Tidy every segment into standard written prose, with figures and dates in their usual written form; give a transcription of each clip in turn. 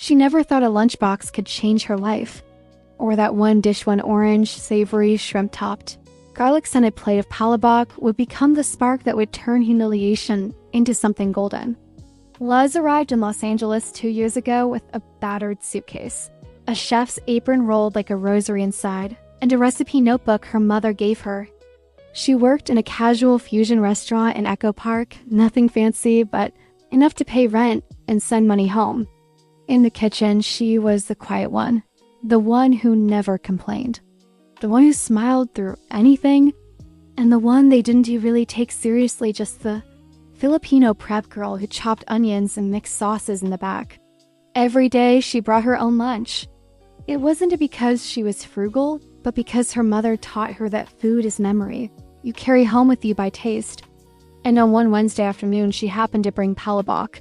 She never thought a lunchbox could change her life. Or that one dish, one orange, savory, shrimp-topped, garlic-scented plate of Palabok would become the spark that would turn humiliation into something golden. Luz arrived in Los Angeles 2 years ago with a battered suitcase, a chef's apron rolled like a rosary inside, and a recipe notebook her mother gave her. She worked in a casual fusion restaurant in Echo Park, nothing fancy, but enough to pay rent and send money home. In the kitchen, she was the quiet one, the one who never complained, the one who smiled through anything, and the one they didn't really take seriously, just the Filipino prep girl who chopped onions and mixed sauces in the back. Every day, she brought her own lunch. It wasn't because she was frugal, but because her mother taught her that food is memory. You carry home with you by taste. And on one Wednesday afternoon, she happened to bring Palabok.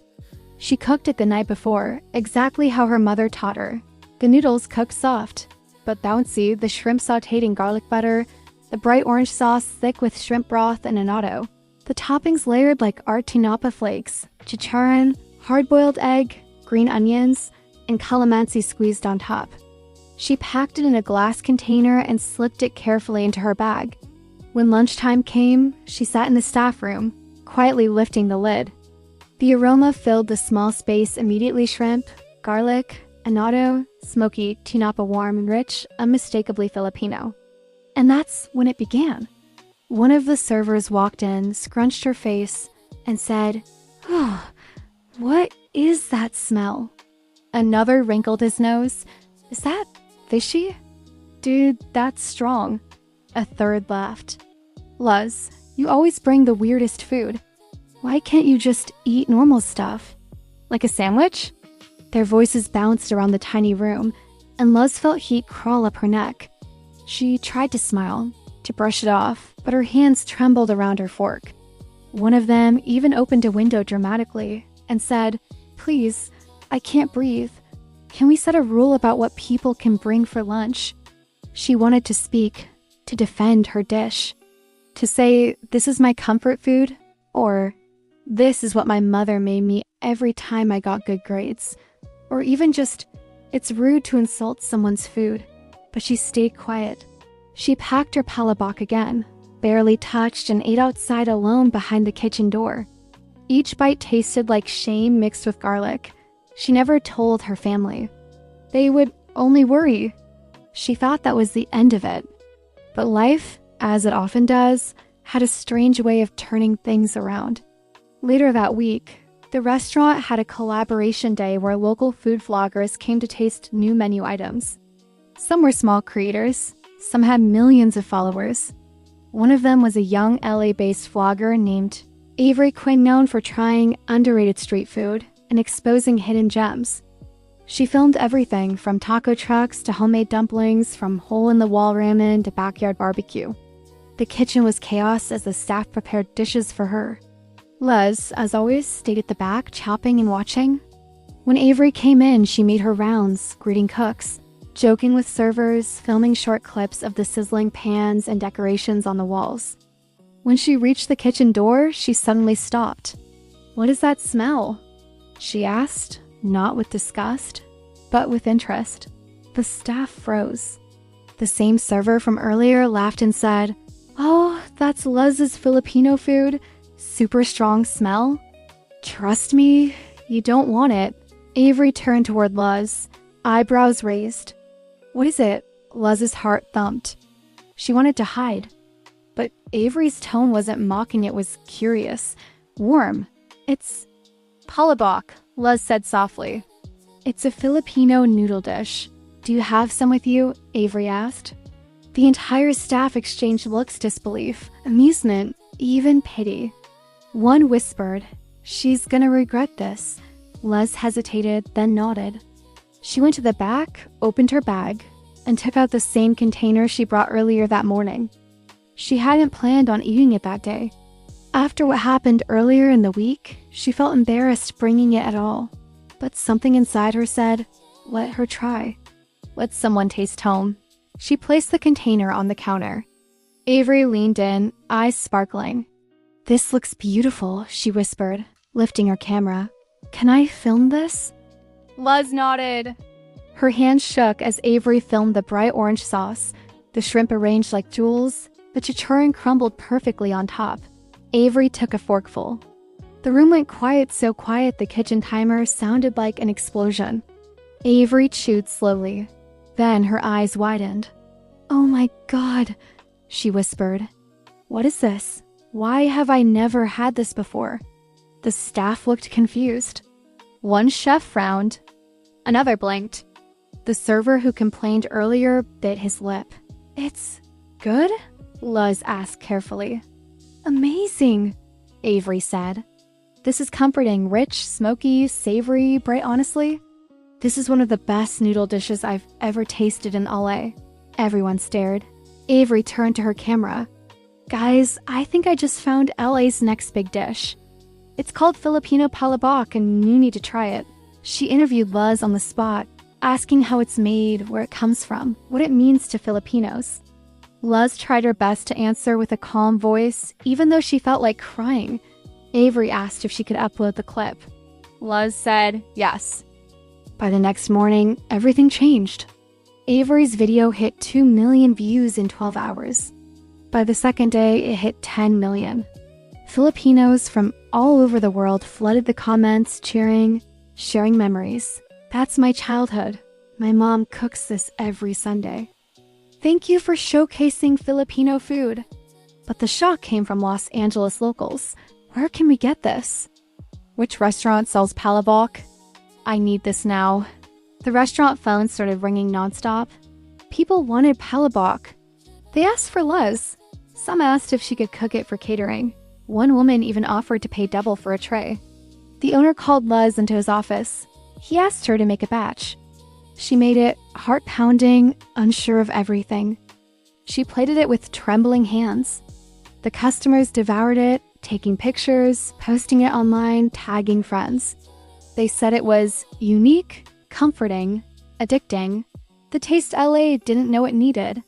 She cooked it the night before, exactly how her mother taught her. The noodles cooked soft, but bouncy, the shrimp sautéed in garlic butter, the bright orange sauce thick with shrimp broth and annatto, the toppings layered like art tinapa flakes, chicharron, hard-boiled egg, green onions, and calamansi squeezed on top. She packed it in a glass container and slipped it carefully into her bag. When lunchtime came, she sat in the staff room, quietly lifting the lid. The aroma filled the small space immediately. Shrimp, garlic, annatto, smoky, tinapa warm and rich, unmistakably Filipino. And that's when it began. One of the servers walked in, scrunched her face, and said, "Oh, what is that smell?" Another wrinkled his nose. "Is that fishy?" "Dude, that's strong." A third laughed. "Luz, you always bring the weirdest food. Why can't you just eat normal stuff? Like a sandwich?" Their voices bounced around the tiny room, and Luz felt heat crawl up her neck. She tried to smile, to brush it off, but her hands trembled around her fork. One of them even opened a window dramatically and said, "Please, I can't breathe. Can we set a rule about what people can bring for lunch?" She wanted to speak, to defend her dish, to say, "This is my comfort food," or "This is what my mother made me every time I got good grades," or even just, "It's rude to insult someone's food." But she stayed quiet. She packed her Palabok again, barely touched, and ate outside alone behind the kitchen door. Each bite tasted like shame mixed with garlic. She never told her family. They would only worry. She thought that was the end of it. But life, as it often does, had a strange way of turning things around. Later that week, the restaurant had a collaboration day where local food vloggers came to taste new menu items. Some were small creators, some had millions of followers. One of them was a young LA-based vlogger named Avery Quinn, known for trying underrated street food and exposing hidden gems. She filmed everything from taco trucks to homemade dumplings, from hole-in-the-wall ramen to backyard barbecue. The kitchen was chaos as the staff prepared dishes for her. Luz, as always, stayed at the back, chopping and watching. When Avery came in, she made her rounds, greeting cooks, joking with servers, filming short clips of the sizzling pans and decorations on the walls. When she reached the kitchen door, she suddenly stopped. "What is that smell?" she asked, not with disgust, but with interest. The staff froze. The same server from earlier laughed and said, "Oh, that's Luz's Filipino food. Super strong smell. Trust me, you don't want it." Avery turned toward Luz, eyebrows raised. "What is it?" Luz's heart thumped. She wanted to hide. But Avery's tone wasn't mocking, it was curious, warm. "It's Palabok," Luz said softly. "It's a Filipino noodle dish. Do you have some with you?" Avery asked. The entire staff exchanged looks, disbelief, amusement, even pity. One whispered, "She's gonna regret this." Luz hesitated, then nodded. She went to the back, opened her bag, and took out the same container she brought earlier that morning. She hadn't planned on eating it that day. After what happened earlier in the week, she felt embarrassed bringing it at all. But something inside her said, let her try. Let someone taste home. She placed the container on the counter. Avery leaned in, eyes sparkling. "This looks beautiful," she whispered, lifting her camera. "Can I film this?" Luz nodded. Her hand shook as Avery filmed the bright orange sauce, the shrimp arranged like jewels, the chicharron crumbled perfectly on top. Avery took a forkful. The room went quiet, so quiet the kitchen timer sounded like an explosion. Avery chewed slowly. Then her eyes widened. "Oh my God," she whispered. "What is this? Why have I never had this before?" The staff looked confused. One chef frowned. Another blinked. The server who complained earlier bit his lip. "It's good?" Luz asked carefully. "Amazing," Avery said. "This is comforting, rich, smoky, savory, bright honestly. This is one of the best noodle dishes I've ever tasted in LA." Everyone stared. Avery turned to her camera. "Guys, I think I just found LA's next big dish. It's called Filipino Palabok and you need to try it." She interviewed Luz on the spot, asking how it's made, where it comes from, what it means to Filipinos. Luz tried her best to answer with a calm voice, even though she felt like crying. Avery asked if she could upload the clip. Luz said yes. By the next morning, everything changed. Avery's video hit 2 million views in 12 hours. By the second day, it hit 10 million. Filipinos from all over the world flooded the comments, cheering, sharing memories. "That's my childhood. My mom cooks this every Sunday. Thank you for showcasing Filipino food." But the shock came from Los Angeles locals. "Where can we get this? Which restaurant sells Palabok? I need this now." The restaurant phone started ringing nonstop. People wanted Palabok. They asked for Luz. Some asked if she could cook it for catering. One woman even offered to pay double for a tray. The owner called Luz into his office. He asked her to make a batch. She made it, heart-pounding, unsure of everything. She plated it with trembling hands. The customers devoured it, taking pictures, posting it online, tagging friends. They said it was unique, comforting, addicting, the taste LA didn't know it needed.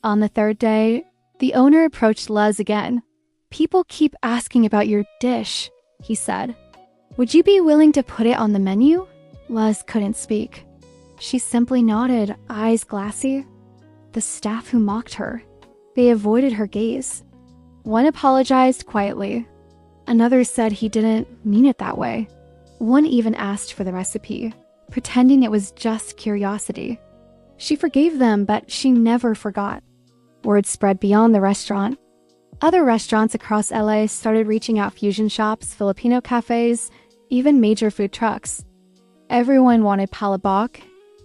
On the third day, the owner approached Luz again. "People keep asking about your dish," he said. "Would you be willing to put it on the menu?" Luz couldn't speak. She simply nodded, eyes glassy. The staff who mocked her, they avoided her gaze. One apologized quietly. Another said he didn't mean it that way. One even asked for the recipe, pretending it was just curiosity. She forgave them, but she never forgot. Word spread beyond the restaurant. Other restaurants across LA started reaching out: fusion shops, Filipino cafes, even major food trucks. Everyone wanted Palabok.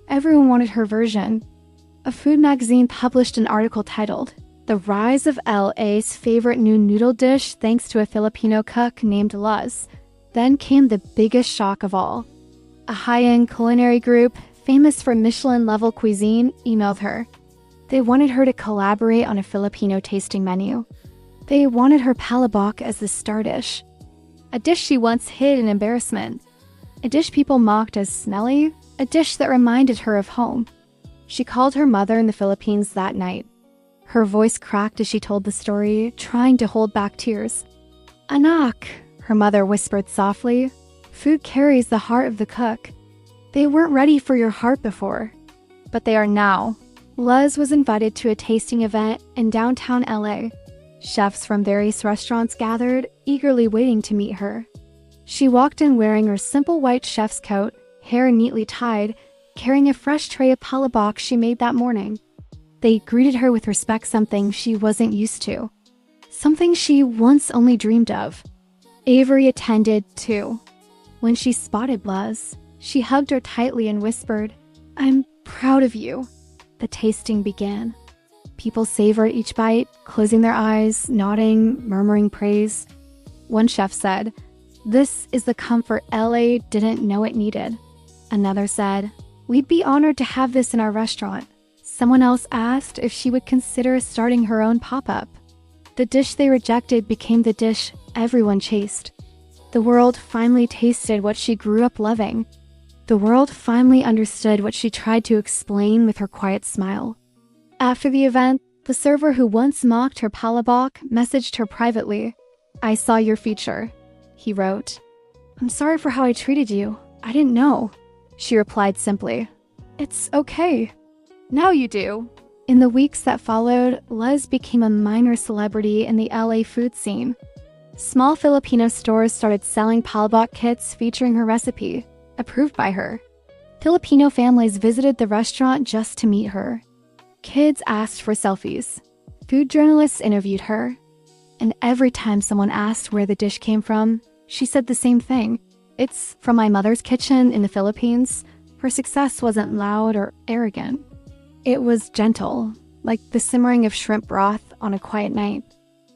Everyone wanted her version. A food magazine published an article titled, "The Rise of LA's Favorite New Noodle Dish Thanks to a Filipino Cook Named Luz." Then came the biggest shock of all. A high-end culinary group, famous for Michelin-level cuisine, emailed her. They wanted her to collaborate on a Filipino tasting menu. They wanted her Palabok as the star dish. A dish she once hid in embarrassment. A dish people mocked as smelly. A dish that reminded her of home. She called her mother in the Philippines that night. Her voice cracked as she told the story, trying to hold back tears. "Anak," her mother whispered softly. "Food carries the heart of the cook. They weren't ready for your heart before, but they are now." Luz was invited to a tasting event in downtown LA. Chefs from various restaurants gathered, eagerly waiting to meet her. She walked in wearing her simple white chef's coat, hair neatly tied, carrying a fresh tray of Palabok she made that morning. They greeted her with respect, something she wasn't used to. Something she once only dreamed of. Avery attended, too. When she spotted Luz, she hugged her tightly and whispered, "I'm proud of you." The tasting began. People savored each bite, closing their eyes, nodding, murmuring praise. One chef said, "This is the comfort LA didn't know it needed." Another said, "We'd be honored to have this in our restaurant." Someone else asked if she would consider starting her own pop-up. The dish they rejected became the dish everyone chased. The world finally tasted what she grew up loving. The world finally understood what she tried to explain with her quiet smile. After the event, the server who once mocked her Palabok messaged her privately. "I saw your feature," he wrote. "I'm sorry for how I treated you. I didn't know." She replied simply, "It's okay." "Now you do." In the weeks that followed, Luz became a minor celebrity in the LA food scene. Small Filipino stores started selling Palabok kits featuring her recipe, approved by her. Filipino families visited the restaurant just to meet her. Kids asked for selfies. Food journalists interviewed her. And every time someone asked where the dish came from, she said the same thing. "It's from my mother's kitchen in the Philippines." Her success wasn't loud or arrogant. It was gentle, like the simmering of shrimp broth on a quiet night,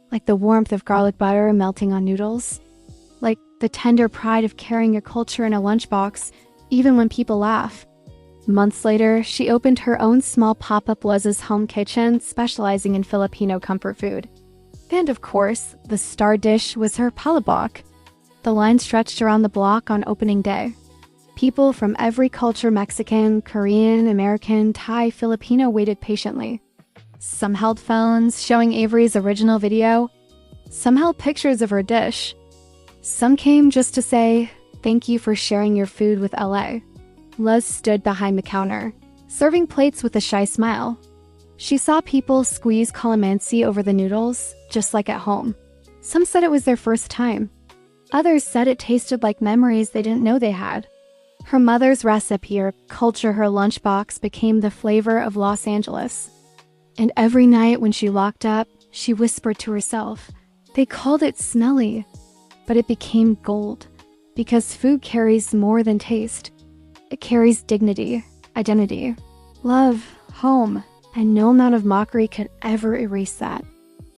like the warmth of garlic butter melting on noodles, like the tender pride of carrying your culture in a lunchbox, even when people laugh. Months later, she opened her own small pop-up Luz's home kitchen, specializing in Filipino comfort food. And of course, the star dish was her palabok. The line stretched around the block on opening day. People from every culture, Mexican, Korean, American, Thai, Filipino, waited patiently. Some held phones showing Avery's original video. Some held pictures of her dish. Some came just to say, "Thank you for sharing your food with LA." Luz stood behind the counter, serving plates with a shy smile. She saw people squeeze calamansi over the noodles, just like at home. Some said it was their first time. Others said it tasted like memories they didn't know they had. Her mother's recipe, or culture, her lunchbox, became the flavor of Los Angeles. And every night when she locked up, she whispered to herself, "They called it Smelly." But it became gold, because food carries more than taste. It carries dignity, identity, love, home, and no amount of mockery could ever erase that.